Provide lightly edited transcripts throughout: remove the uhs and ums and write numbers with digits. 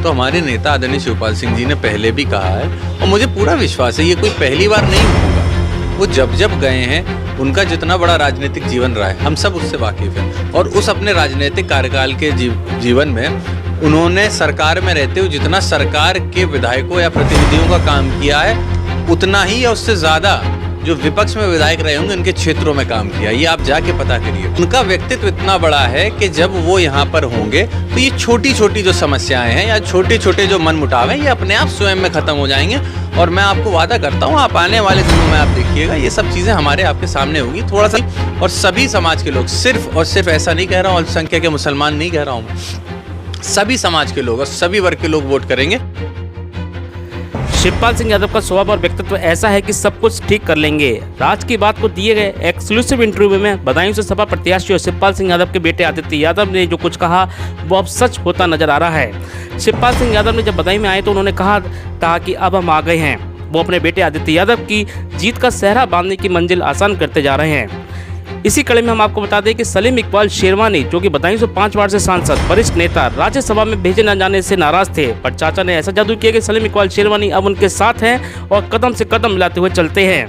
तो हमारे नेता आदरणीय शिवपाल सिंह जी ने पहले भी कहा है और मुझे पूरा विश्वास है ये कोई पहली बार नहीं होगा। वो जब जब गए हैं उनका जितना बड़ा राजनीतिक जीवन रहा है हम सब उससे वाकिफ हैं और उस अपने राजनीतिक कार्यकाल के जीवन में उन्होंने सरकार में रहते हुए जितना सरकार के विधायकों या प्रतिनिधियों का काम किया है उतना ही या उससे ज़्यादा जो विपक्ष में विधायक रहे होंगे उनके क्षेत्रों में काम किया। ये आप जाके पता करिए। उनका व्यक्तित्व इतना बड़ा है कि जब वो यहाँ पर होंगे तो ये छोटी छोटी जो समस्याएं हैं या छोटे छोटे जो मनमुटाव हैं ये अपने आप स्वयं में खत्म हो जाएंगे और मैं आपको वादा करता हूँ आप आने वाले दिनों में आप देखिएगा ये सब चीज़ें हमारे आपके सामने होगी थोड़ा सा। और सभी समाज के लोग सिर्फ और सिर्फ ऐसा नहीं कह रहा हूँ अल्पसंख्यक के मुसलमान नहीं कह रहा हूँ, सभी समाज के लोग और सभी वर्ग के लोग वोट करेंगे। शिवपाल सिंह यादव का स्वभाव और व्यक्तित्व ऐसा है कि सब कुछ ठीक कर लेंगे। राज की बात को दिए गए एक्सक्लूसिव इंटरव्यू में बदायूं से सपा प्रत्याशी और शिवपाल सिंह यादव के बेटे आदित्य यादव ने जो कुछ कहा वो अब सच होता नजर आ रहा है। शिवपाल सिंह यादव ने जब बदायूं में आए तो उन्होंने कहा था कि अब हम आ गए हैं। वो अपने बेटे आदित्य यादव की जीत का सेहरा बांधने की मंजिल आसान करते जा रहे हैं। इसी कड़ी में हम आपको बता दें कि सलीम इकबाल शेरवानी जो कि बदायूं से 5 बार से सांसद वरिष्ठ नेता राज्यसभा में भेजे न जाने से नाराज थे, पर चाचा ने ऐसा जादू किया कि सलीम इकबाल शेरवानी अब उनके साथ हैं और कदम से कदम मिलाते हुए चलते हैं।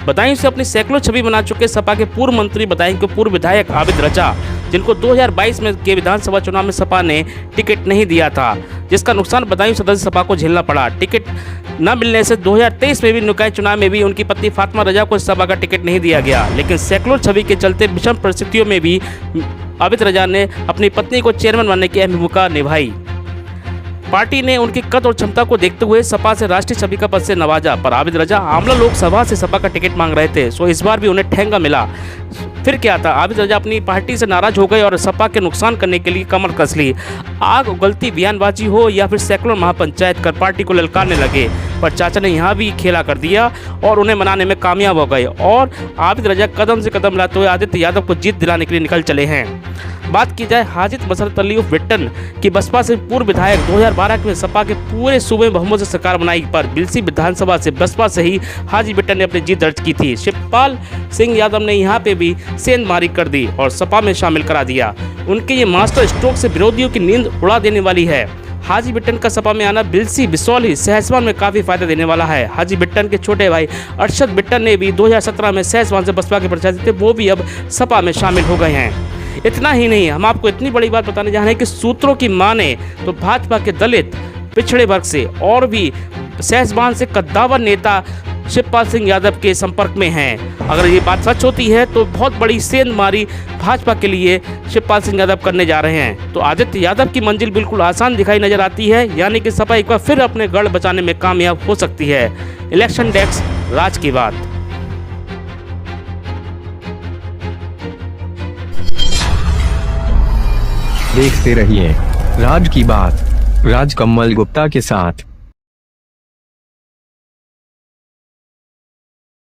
बदायूं से अपनी सैकड़ों छवि बना चुके सपा के पूर्व मंत्री बदायूं के पूर्व विधायक आबिद रजा जिनको 2022 में के विधानसभा चुनाव में सपा ने टिकट नहीं दिया था, जिसका नुकसान बदायूं सदस्य सपा को झेलना पड़ा। टिकट न मिलने से 2023 में भी निकाय चुनाव में भी उनकी पत्नी फातिमा रजा को सपा का टिकट नहीं दिया गया, लेकिन सैकड़ों छवि के चलते विषम परिस्थितियों में भी आबिद रजा ने अपनी पत्नी को चेयरमैन बनने की अहम भूमिका निभाई। पार्टी ने उनकी कद और क्षमता को देखते हुए सपा से राष्ट्रीय छवि का पद से नवाजा, पर आबिद रजा आमला लोकसभा से सपा का टिकट मांग रहे थे, सो इस बार भी उन्हें ठेंगा मिला। फिर क्या था, आबिद रजा अपनी पार्टी से नाराज हो गए और सपा के नुकसान करने के लिए कमर कस ली। आग उगलती बयानबाजी हो या फिर सैकड़ों महापंचायत कर पार्टी को ललकारने लगे, पर चाचा ने यहाँ भी खेला कर दिया और उन्हें मनाने में कामयाब हो गए और आबिद रजा कदम से कदम मिलाते हुए आदित्य यादव को जीत दिलाने के लिए निकल चले हैं। बात की जाए हाजिद मसरत अली उर्फ विट्टन की बसपा से पूर्व विधायक 2012 में सपा के पूरे सूबे में बहुमत से सरकार बनाई, पर बिलसी विधानसभा से बसपा से ही हाजी विट्टन ने अपनी जीत दर्ज की थी। शिवपाल सिंह यादव ने यहां पे भी सेंधमारी कर दी और सपा में शामिल करा दिया। उनके ये मास्टर स्ट्रोक से विरोधियों की नींद उड़ा देने वाली है। हाजी बिट्टन का सपा में आना बिलसी, बिसौली, सहसवान में काफ़ी फायदा देने वाला है। हाजी बिट्टन के छोटे भाई अरशद बिट्टन ने भी 2017 में सहसवान से बसपा के प्रत्याशी थे, वो भी अब सपा में शामिल हो गए हैं। इतना ही नहीं, हम आपको इतनी बड़ी बात बताने जा रहे हैं कि सूत्रों की माने तो भाजपा के दलित पिछड़े वर्ग से और भी सहसवान से कद्दावर नेता शिवपाल सिंह यादव के संपर्क में हैं। अगर ये बात सच होती है तो बहुत बड़ी सेंधमारी भाजपा के लिए शिवपाल सिंह यादव करने जा रहे हैं। तो आदित्य यादव की मंजिल बिल्कुल आसान दिखाई नजर आती है, यानी कि सपा एक बार फिर अपने गढ़ बचाने में कामयाब हो सकती है। इलेक्शन डेस्क, राज की बात। देखते रहिए राज की बात, राज कमल गुप्ता के साथ।